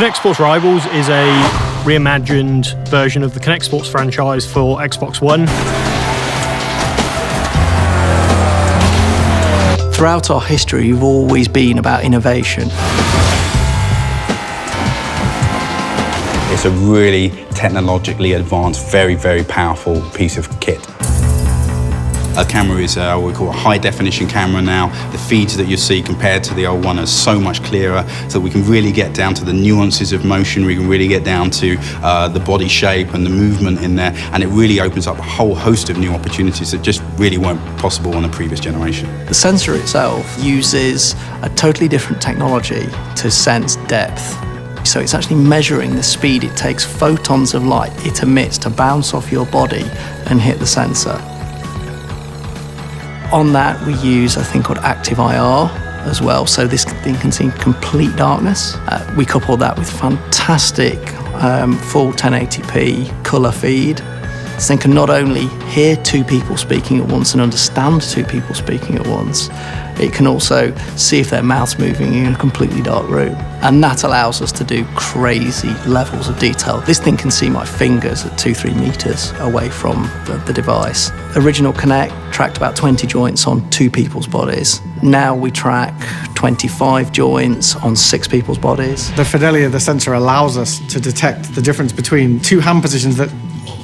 Kinect Sports Rivals is a reimagined version of the Kinect Sports franchise for Xbox One. Throughout our history, we've always been about innovation. It's a really technologically advanced, very, very powerful piece of kit. A camera is what we call a high-definition camera now. The feeds that you see compared to the old one are so much clearer, so we can really get down to the nuances of motion. We can really get down to the body shape and the movement in there, and it really opens up a whole host of new opportunities that just really weren't possible on the previous generation. The sensor itself uses a totally different technology to sense depth. So it's actually measuring the speed it takes photons of light it emits to bounce off your body and hit the sensor. On that, we use a thing called active IR as well, so this thing can see complete darkness. We couple that with fantastic full 1080p colour feed. This thing can not only hear two people speaking at once and understand two people speaking at once, it can also see if their mouth's moving in a completely dark room. And that allows us to do crazy levels of detail. This thing can see my fingers at 2-3 meters away from the device. Original Kinect tracked about 20 joints on 2 people's bodies. Now we track 25 joints on 6 people's bodies. The fidelity of the sensor allows us to detect the difference between 2 hand positions that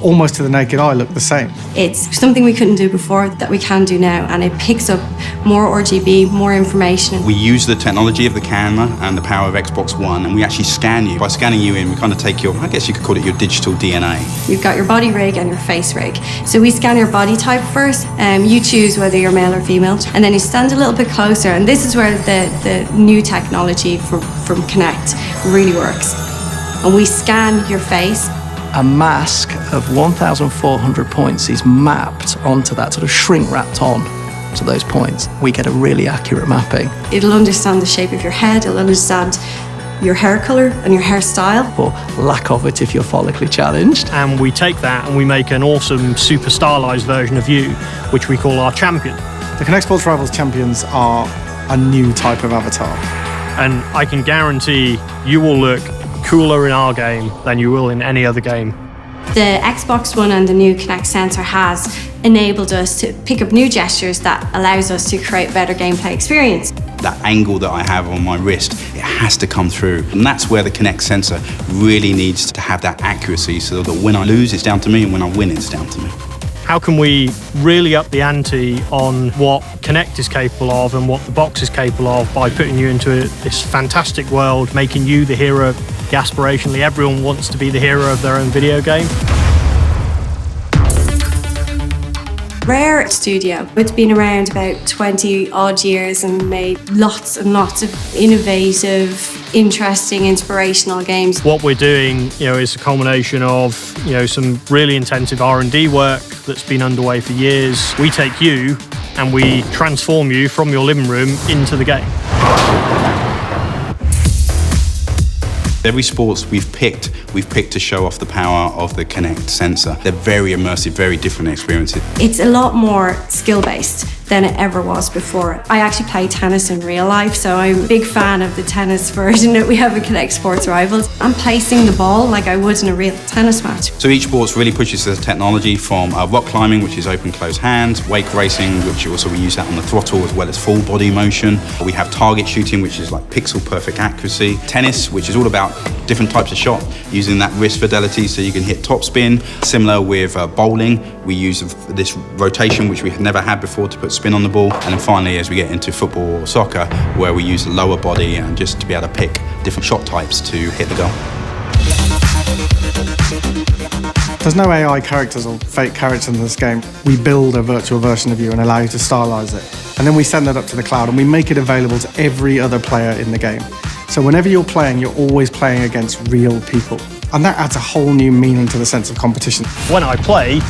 almost to the naked eye look the same. It's something we couldn't do before that we can do now, and it picks up more RGB, more information. We use the technology of the camera and the power of Xbox One, and we actually scan you. By scanning you in, we kind of take your, I guess you could call it your digital DNA. You've got your body rig and your face rig. So we scan your body type first, you choose whether you're male or female, and then you stand a little bit closer, and this is where the new technology from Kinect really works. And we scan your face. A mask of 1,400 points is mapped onto that, sort of shrink wrapped on to those points. We get a really accurate mapping. It'll understand the shape of your head, it'll understand your hair colour and your hairstyle. Or lack of it if you're follically challenged. And we take that and we make an awesome super stylised version of you, which we call our champion. The Kinect Sports Rivals champions are a new type of avatar. And I can guarantee you will look cooler in our game than you will in any other game. The Xbox One and the new Kinect sensor has enabled us to pick up new gestures that allows us to create better gameplay experience. That angle that I have on my wrist, it has to come through. And that's where the Kinect sensor really needs to have that accuracy so that when I lose, it's down to me, and when I win, it's down to me. How can we really up the ante on what Kinect is capable of and what the box is capable of by putting you into this fantastic world, making you the hero? Aspirationally, everyone wants to be the hero of their own video game. Rare Studio. It's been around about 20 odd years and made lots and lots of innovative, interesting, inspirational games. What we're doing, is a combination of, some really intensive R&D work that's been underway for years. We take you and we transform you from your living room into the game. Every sports we've picked to show off the power of the Kinect sensor. They're very immersive, very different experiences. It's a lot more skill-based than it ever was before. I actually play tennis in real life, so I'm a big fan of the tennis version that we have in Kinect Sports Rivals. I'm placing the ball like I would in a real tennis match. So each sports really pushes the technology from rock climbing, which is open, closed hands, wake racing, which also we use that on the throttle as well as full body motion. We have target shooting, which is like pixel perfect accuracy. Tennis, which is all about different types of shot, using that wrist fidelity so you can hit top spin. Similar with bowling, we use this rotation, which we had never had before, to put spin on the ball. And then finally, as we get into football or soccer, where we use the lower body and just to be able to pick different shot types to hit the goal. There's no AI characters or fake characters in this game. We build a virtual version of you and allow you to stylize it. And then we send that up to the cloud and we make it available to every other player in the game. So whenever you're playing, you're always playing against real people. And that adds a whole new meaning to the sense of competition. When I play,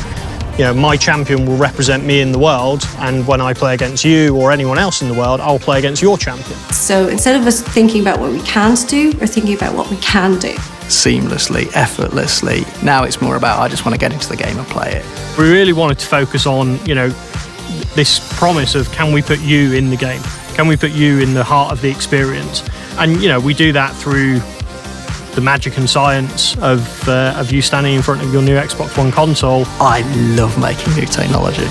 my champion will represent me in the world, and when I play against you or anyone else in the world, I'll play against your champion. So instead of us thinking about what we can't do, we're thinking about what we can do. Seamlessly, effortlessly. Now it's more about, I just want to get into the game and play it. We really wanted to focus on, this promise of, can we put you in the game? Can we put you in the heart of the experience? And, we do that through the magic and science of you standing in front of your new Xbox One console. I love making new technology.